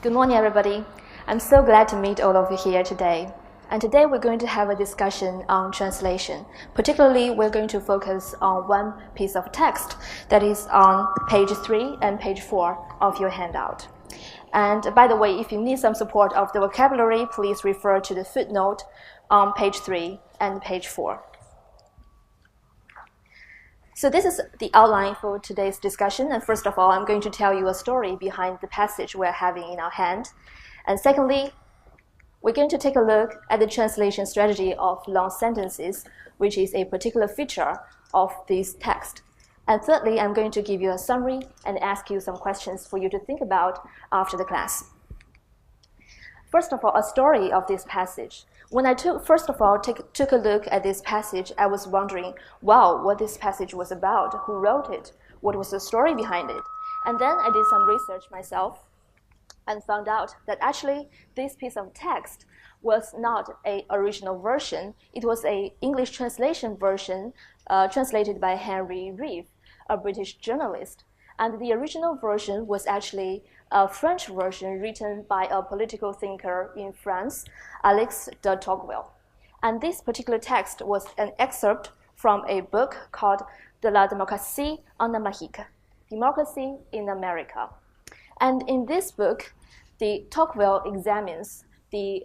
Good morning, everybody. I'm so glad to meet all of you here today. And today we're going to have a discussion on translation. Particularly, we're going to focus on one piece of text that is on page 3 and page 4 of your handout. And by the way, if you need some support of the vocabulary, please refer to the footnote on page 3 and page 4. So this is the outline for today's discussion. And first of all, I'm going to tell you a story behind the passage we're having in our hand. And secondly, we're going to take a look at the translation strategy of long sentences, which is a particular feature of this text. And thirdly, I'm going to give you a summary and ask you some questions for you to think about after the class. First of all, a story of this passage. When I took a look at this passage, I was wondering, wow, what this passage was about, who wrote it, what was the story behind it. And then I did some research myself and found out that actually this piece of text was not an original version. It was an English translation version translated by Henry Reeve, a British journalist. And the original version was actually a French version written by a political thinker in France, Alix de Tocqueville. And this particular text was an excerpt from a book called De la démocratie en Amérique, Democracy in America. And in this book, Tocqueville examines the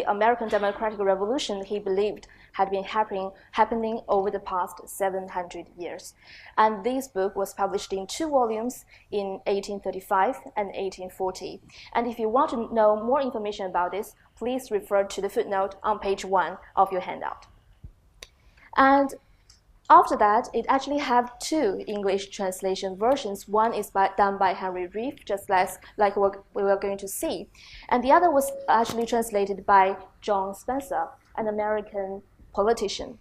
American Democratic Revolution he believed had been happening over the past 700 years. And this book was published in 2 volumes in 1835 and 1840. And if you want to know more information about this, please refer to the footnote on page 1 of your handout. And after that, it actually have 2 English translation versions. One is done by Henry Reeve, just like what we were going to see. And the other was actually translated by John Spencer, an American politician.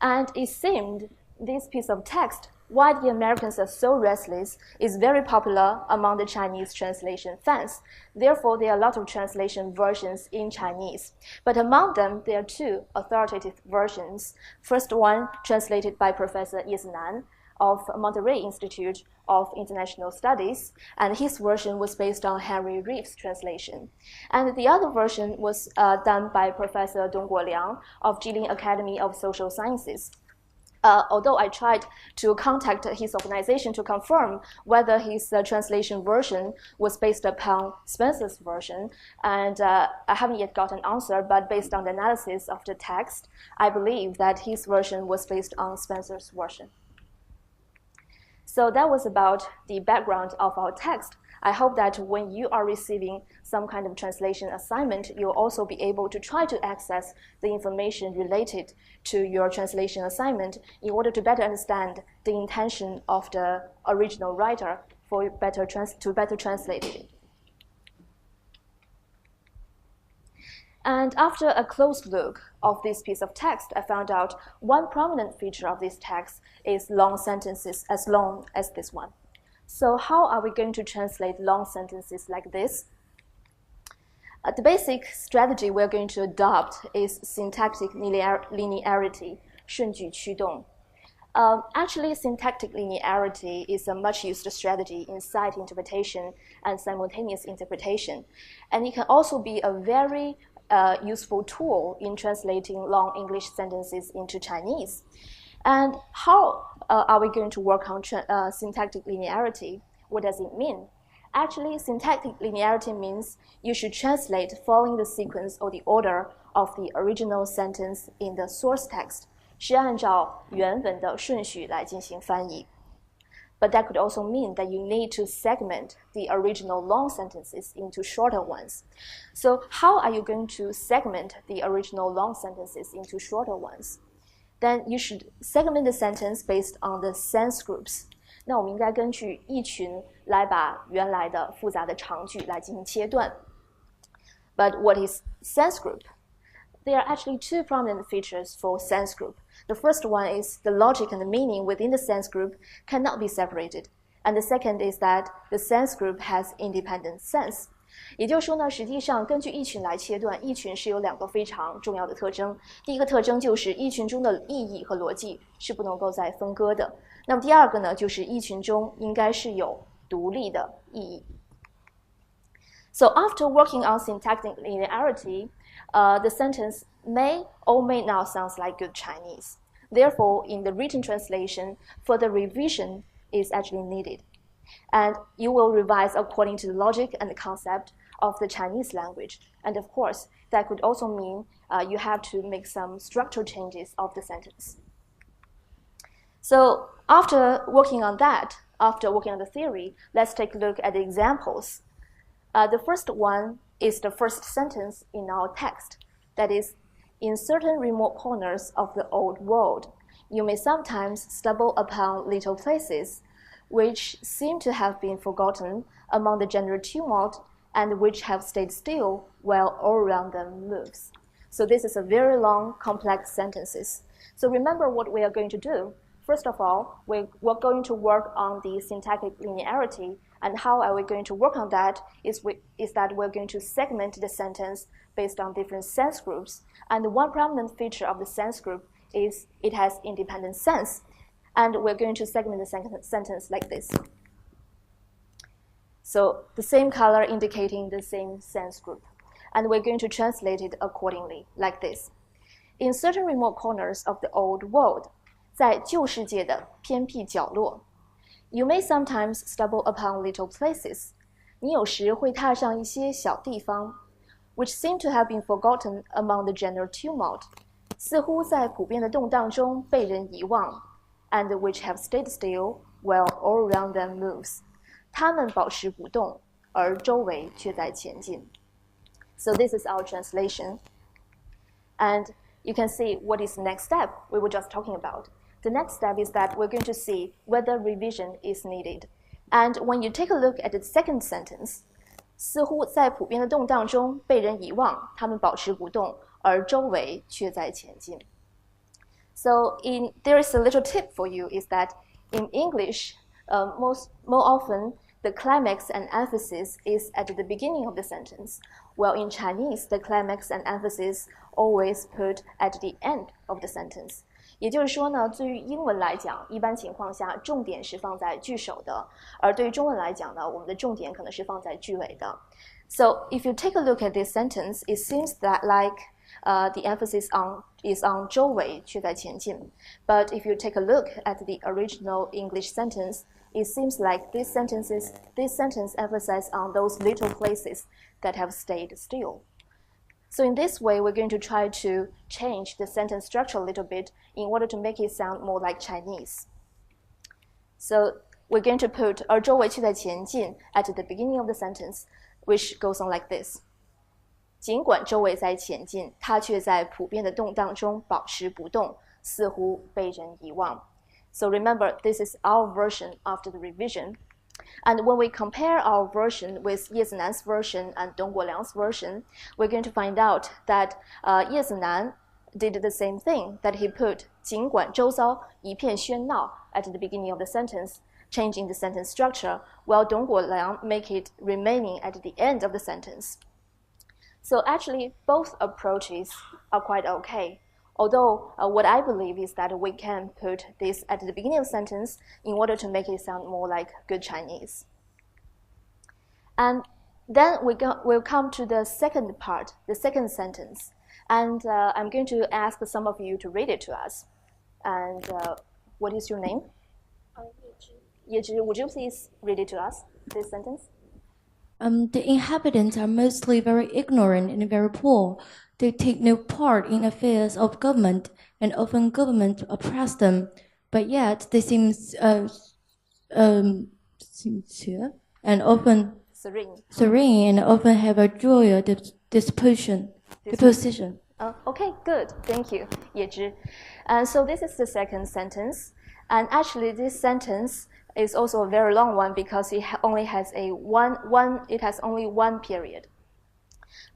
And it seemed this piece of text, why the Americans are so restless, is very popular among the Chinese translation fans. Therefore, there are a lot of translation versions in Chinese. But among them, there are 2 authoritative versions. First one, translated by Professor Ye Zinan of Monterey Institute of International Studies, and his version was based on Henry Reeve's translation. And the other version was done by Professor Dong Guoliang of Jilin Academy of Social Sciences. Although I tried to contact his organization to confirm whether his translation version was based upon Spencer's version, and I haven't yet got an answer, but based on the analysis of the text, I believe that his version was based on Spencer's version. So that was about the background of our text. I hope that when you are receiving some kind of translation assignment, you'll also be able to try to access the information related to your translation assignment in order to better understand the intention of the original writer to better translate it. And after a close look of this piece of text, I found out one prominent feature of this text is long sentences as long as this one. So how are we going to translate long sentences like this? The basic strategy we're going to adopt is syntactic linearity, 顺句驱动. Actually, syntactic linearity is a much used strategy in sight interpretation and simultaneous interpretation. And it can also be a very useful tool in translating long English sentences into Chinese. And how are we going to work on syntactic linearity? What does it mean? Actually, syntactic linearity means you should translate following the sequence or the order of the original sentence in the source text. 是按照原文的顺序来进行翻译. But that could also mean that you need to segment the original long sentences into shorter ones. So how are you going to segment the original long sentences into shorter ones? Then you should segment the sentence based on the sense groups. 那我们应该根据意群来把原来的复杂的长句来进行切断. But what is sense group? There are actually 2 prominent features for sense group. The first one is the logic and the meaning within the sense group cannot be separated. And the second is that the sense group has independent sense. 也就是说呢，实际上根据意群来切断，意群是有2个非常重要的特征。第一个特征就是意群中的意义和逻辑是不能够再分割的。那么第二个呢，就是意群中应该是有独立的意义。So after working on syntactic linearity, the sentence may or may not sound like good Chinese. Therefore, in the written translation, further revision is actually needed. And you will revise according to the logic and the concept of the Chinese language. And of course, that could also mean you have to make some structural changes of the sentence. So after working on that, after working on the theory, let's take a look at the examples. The first one is the first sentence in our text. That is, in certain remote corners of the old world, you may sometimes stumble upon little places which seem to have been forgotten among the general tumult and which have stayed still while all around them moves. So this is a very long, complex sentences. So remember what we are going to do. First of all, we're going to work on the syntactic linearity, and how are we going to work on that is that we're going to segment the sentence based on different sense groups. And one prominent feature of the sense group is it has independent sense. And we're going to segment the sentence like this. So the same color indicating the same sense group. And we're going to translate it accordingly, like this. In certain remote corners of the old world, 在旧世界的偏僻角落 You may sometimes stumble upon little places. 你有时会踏上一些小地方 which seem to have been forgotten among the general tumult. 似乎在普遍的动荡中被人遗忘 and which have stayed still while all around them moves. 它们保持不动，而周围却在前进 So this is our translation. And you can see what is the next step we were just talking about. The next step is that we're going to see whether revision is needed. And when you take a look at the second sentence, 似乎在普遍的动荡中被人遗忘，他们保持不动，而周围却在前进。So there is a little tip for you is that in English, more often the climax and emphasis is at the beginning of the sentence, while in Chinese, the climax and emphasis always put at the end of the sentence. 也就是说呢，对于英文来讲，一般情况下重点是放在句首的，而对于中文来讲呢，我们的重点可能是放在句尾的。So if you take a look at this sentence, it seems that like the emphasis is on 周围却在前进。But if you take a look at the original English sentence, it seems like this sentence emphasizes on those little places that have stayed still. So in this way, we're going to try to change the sentence structure a little bit in order to make it sound more like Chinese. So we're going to put 而周围却在前进 at the beginning of the sentence, which goes on like this. 尽管周围在前进，它却在普遍的动荡中保持不动，似乎被人遗忘。So remember, this is our version after the revision. And when we compare our version with 叶子楠's version and Dong Guoliang's version, we're going to find out that 叶子楠 did the same thing, that he put 尽管周遭一片喧闹 at the beginning of the sentence, changing the sentence structure, while Dong Guoliang make it remaining at the end of the sentence. So actually, both approaches are quite okay. Although what I believe is that we can put this at the beginning of the sentence in order to make it sound more like good Chinese. And then we'll come to the second part, the second sentence. And I'm going to ask some of you to read it to us. And what is your name? Yezhi, would you please read it to us, this sentence? The inhabitants are mostly very ignorant and very poor. They take no part in affairs of government, and often government oppress them. But yet they seem sincere and often serene, and often have a joyous disposition. Okay, good. Thank you, Yezhi. So this is the second sentence. And actually, this sentence is also a very long one because it only has only one period.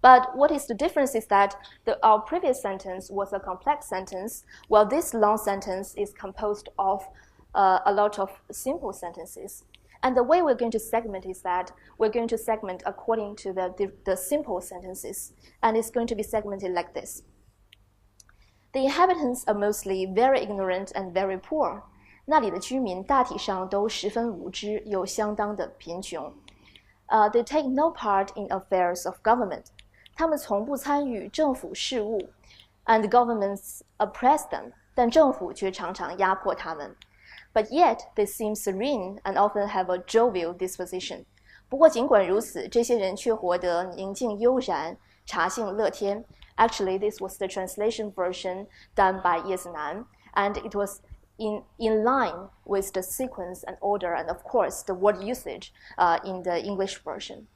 But what is the difference is that our previous sentence was a complex sentence, while this long sentence is composed of a lot of simple sentences. And the way we're going to segment is that we're going to segment according to the simple sentences, and it's going to be segmented like this. The inhabitants are mostly very ignorant and very poor. 那里的居民大体上都十分无知，又相当的贫穷。They take no part in affairs of government. 他们从不参与政府事务 ，and governments oppress them. 但政府却常常压迫他们。But yet they seem serene and often have a jovial disposition. 不过尽管如此，这些人却活得宁静悠然，茶性乐天。Actually, this was the translation version done by 叶子楠 and it was in line with the sequence and order and of course the word usage in the English version.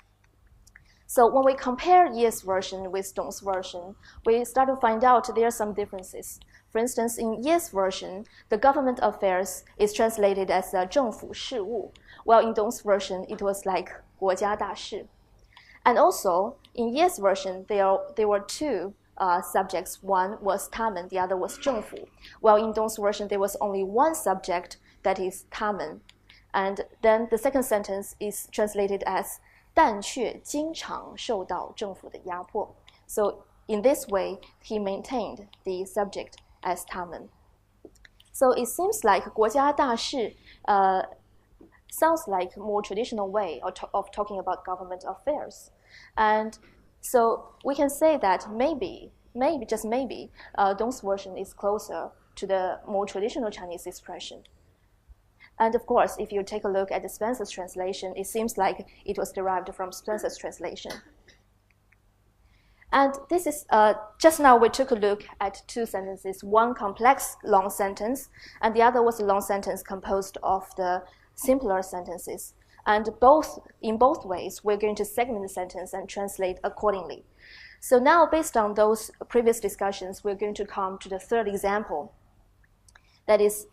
So when we compare Ye's version with Dong's version, we start to find out there are some differences. For instance, in Ye's version, the government affairs is translated as 政府事务, while in Dong's version, it was like 国家大事. And also, in Ye's version, there were two subjects. One was 他们, the other was 政府. While in Dong's version, there was only one subject, that is 他们. And then the second sentence is translated as 但却经常受到政府的压迫. So in this way, he maintained the subject as 他们. So it seems like 国家大事 sounds like a more traditional way of talking about government affairs. And so we can say that maybe, just maybe, Dong's version is closer to the more traditional Chinese expression. And of course, if you take a look at the Spencer's translation, it seems like it was derived from Spencer's translation. And this is, just now we took a look at two sentences, one complex long sentence, and the other was a long sentence composed of the simpler sentences. And in both ways, we're going to segment the sentence and translate accordingly. So now, based on those previous discussions, we're going to come to the third example. That is,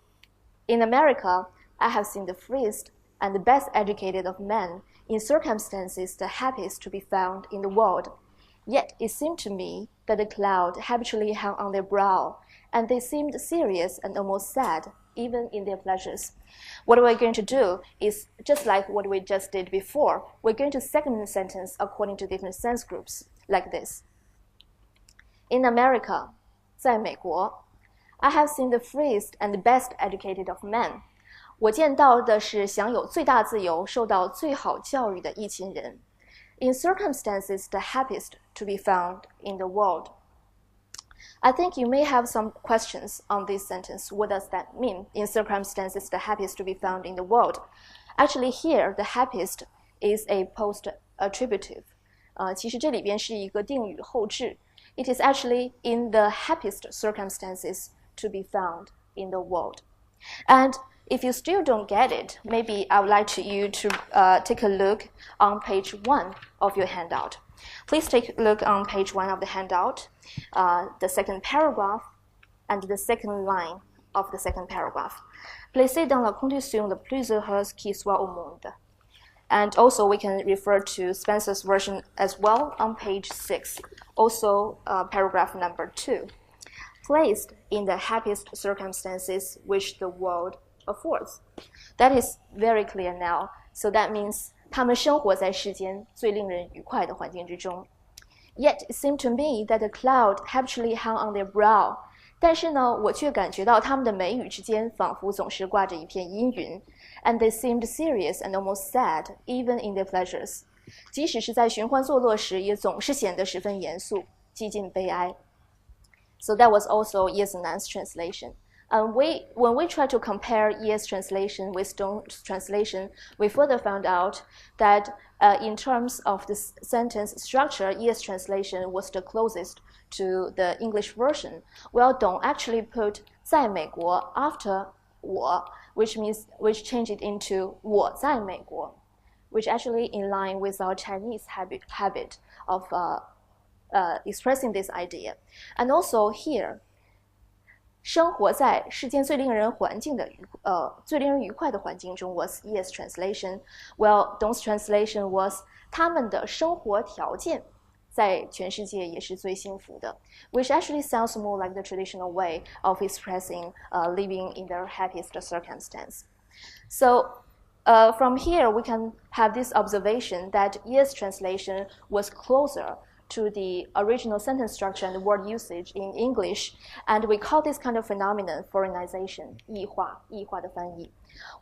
in America, I have seen the freest and the best educated of men in circumstances the happiest to be found in the world. Yet it seemed to me that a cloud habitually hung on their brow, and they seemed serious and almost sad, even in their pleasures. What we're going to do is, just like what we just did before, we're going to segment the sentence according to different sense groups, like this. In America, 在美国, I have seen the freest and the best educated of men. 我见到的是享有最大自由、受到最好教育的一群人。In circumstances the happiest to be found in the world. I think you may have some questions on this sentence. What does that mean? In circumstances the happiest to be found in the world. Actually, here the happiest is a post-attributive. 其实这里边是一个定语后置。It is actually in the happiest circumstances to be found in the world. And if you still don't get it, maybe I would like you to take a look on page 1 of your handout. Please take a look on page 1 of the handout, the second paragraph, and the second line of the second paragraph. Placez dans la condition la plus heureuse qui soit au monde. And also we can refer to Spencer's version as well on page 6, also paragraph number 2. Placed in the happiest circumstances which the world affords. That is very clear now. So that means 他们生活在世间最令人愉快的环境之中。Yet it seemed to me that a cloud habitually hung on their brow. 但是呢，我却感觉到他们的眉宇之间仿佛总是挂着一片阴云。And they seemed serious and almost sad, even in their pleasures. 即使是在寻欢作乐时，也总是显得十分严肃，几近悲哀。So that was also Ye Zinan's translation. When we try to compare Ye's translation with Dong's translation, we further found out that in terms of the sentence structure, Ye's translation was the closest to the English version, while Dong actually put 在美国 after 我, which changed it into 我在美国, which actually in line with our Chinese habit of expressing this idea. And also here, 生活在世间最令人愉快的环境中 was Ye's translation, while Dong's translation was 他们的生活条件在全世界也是最幸福的 which actually sounds more like the traditional way of expressing living in their happiest circumstance. So from here we can have this observation that Ye's translation was closer to the original sentence structure and word usage in English, and we call this kind of phenomenon foreignization, 异化的翻译.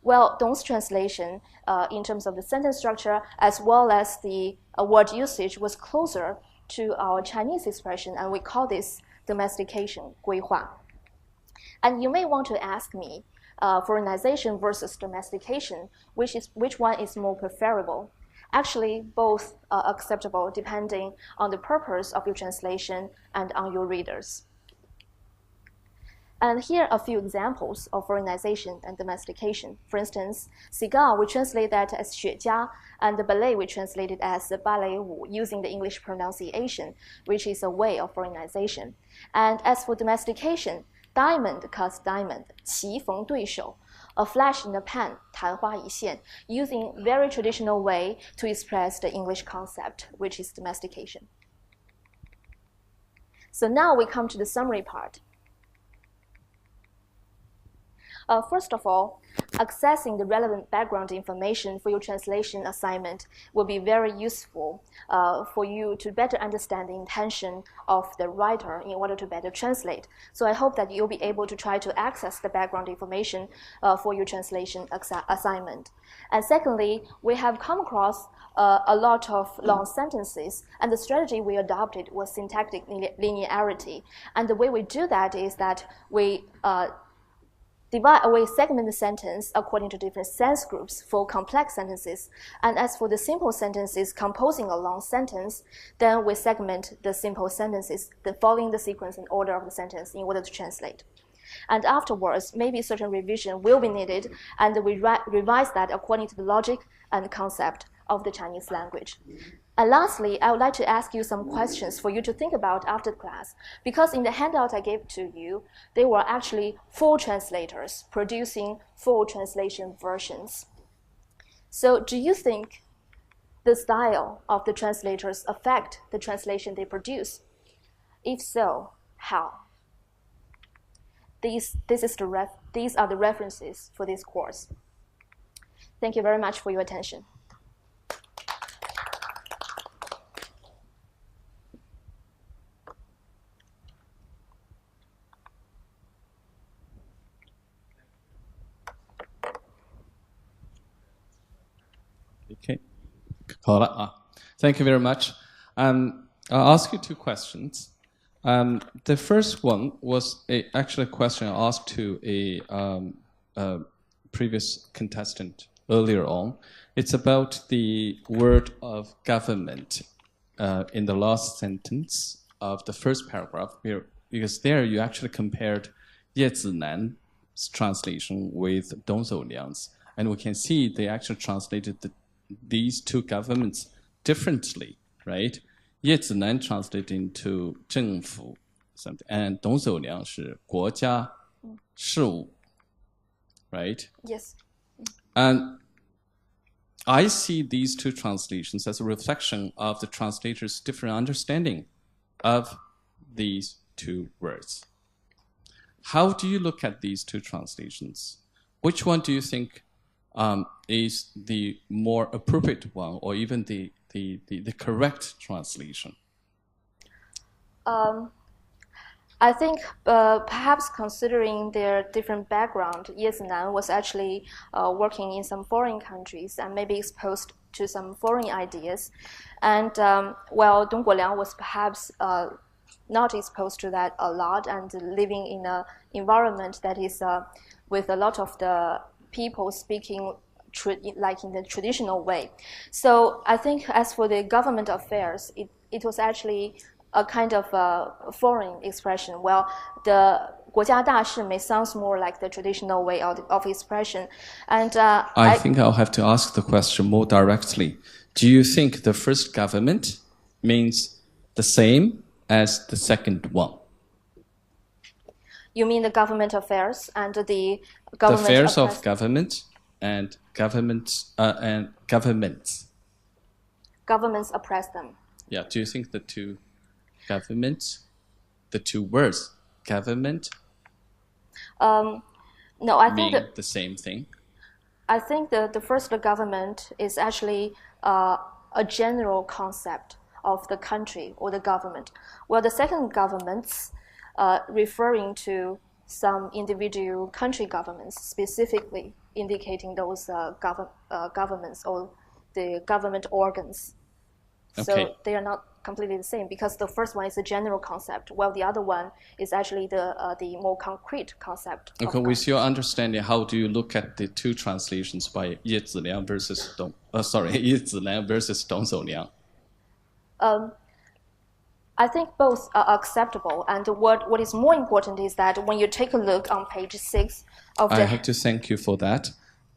Well, Dong's translation in terms of the sentence structure as well as the word usage was closer to our Chinese expression, and we call this domestication, 归化. And you may want to ask me, foreignization versus domestication, which one is more preferable? Actually, both are acceptable depending on the purpose of your translation and on your readers. And here are a few examples of foreignization and domestication. For instance, cigar, we translate that as 雪茄, and the ballet, we translate it as 芭蕾舞, using the English pronunciation, which is a way of foreignization. And as for domestication, diamond cuts diamond, 棋逢对手, a flash in the pan, 昙花一现, using very traditional way to express the English concept, which is domestication. So now we come to the summary part. First of all, accessing the relevant background information for your translation assignment will be very useful for you to better understand the intention of the writer in order to better translate. So I hope that you'll be able to try to access the background information for your translation assignment. And secondly, we have come across a lot of long sentences, and the strategy we adopted was syntactic linearity. And the way we do that is that we segment the sentence according to different sense groups for complex sentences. And as for the simple sentences composing a long sentence, then we segment the simple sentences, following the sequence and order of the sentence in order to translate. And afterwards, maybe certain revision will be needed, and we revise that according to the logic and concept of the Chinese language. And lastly, I would like to ask you some questions for you to think about after class, because in the handout I gave to you, they were actually 4 translators producing 4 translation versions. So do you think the style of the translators affect the translation they produce? If so, how? These are the references for this course. Thank you very much for your attention. Okay, thank you very much. I'll ask you 2 questions. The first one was actually a question I asked to a previous contestant earlier on. It's about the word of government in the last sentence of the first paragraph, because there you actually compared Ye Zinan's translation with Dong Zhouliang's, and we can see they actually translated these 2 governments differently, right? Ye Zinan translated into 政府 something, and Dong Zhouliang 是国家事务, right? Yes. And I see these 2 translations as a reflection of the translator's different understanding of these 2 words. How do you look at these 2 translations? Which one do you think is the more appropriate one, or even the correct translation? I think perhaps considering their different background, Ye Zinan was actually working in some foreign countries and maybe exposed to some foreign ideas. And while Dong Guoliang was perhaps not exposed to that a lot and living in an environment that is with a lot of the people speaking like in the traditional way. So I think as for the government affairs, it was actually a kind of a foreign expression. Well, the 国家大事 may sound more like the traditional way of expression. And I think I'll have to ask the question more directly. Do you think the first government means the same as the second one? You mean the government affairs and the government the affairs of government and governments. Governments oppress them. Yeah. Do you think the 2 governments, the 2 words, government, no, I think mean the same thing? I think the first government is actually a general concept of the country or the government. Well, the second governments referring to some individual country governments, specifically indicating those governments or the government organs. Okay. So they are not completely the same, because the first one is a general concept, while the other one is actually the more concrete concept. Okay, with your understanding, how do you look at the two translations by Ye Ziliang versus Ye Zilan versus Dong Zhouliang? I think both are acceptable, and what is more important is that when you take a look on page 6 of the... I have to thank you for that.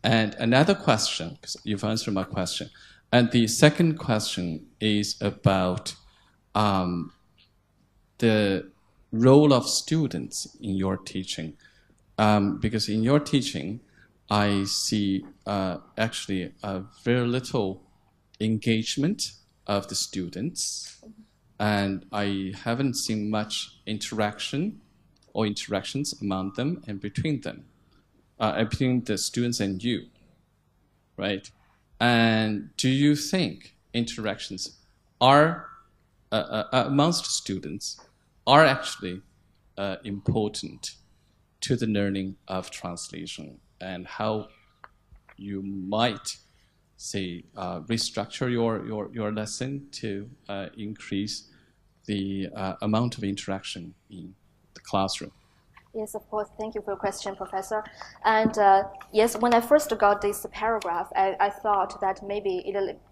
And another question, because you've answered my question. And the second question is about the role of students in your teaching. Because in your teaching, I see actually very little engagement of the students, and I haven't seen much interaction or interactions among them and between them, between the students and you, right? And do you think interactions are amongst students are actually important to the learning of translation, and how you might say restructure your lesson to increase the amount of interaction in the classroom? Yes, of course. Thank you for your question, Professor. And yes, when I first got this paragraph, I thought that maybe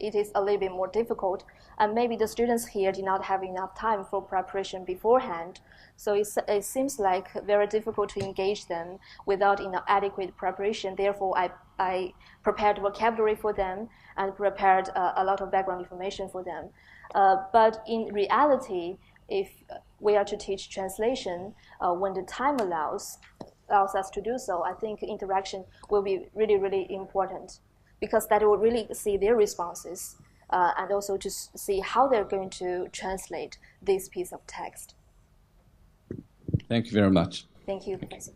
it is a little bit more difficult, and maybe the students here did not have enough time for preparation beforehand. So it seems like very difficult to engage them without adequate preparation. Therefore, I prepared vocabulary for them and prepared a lot of background information for them. But in reality, if we are to teach translation, when the time allows us to do so, I think interaction will be really, really important, because that will really see their responses and also to see how they're going to translate this piece of text. Thank you very much. Thank you, Professor.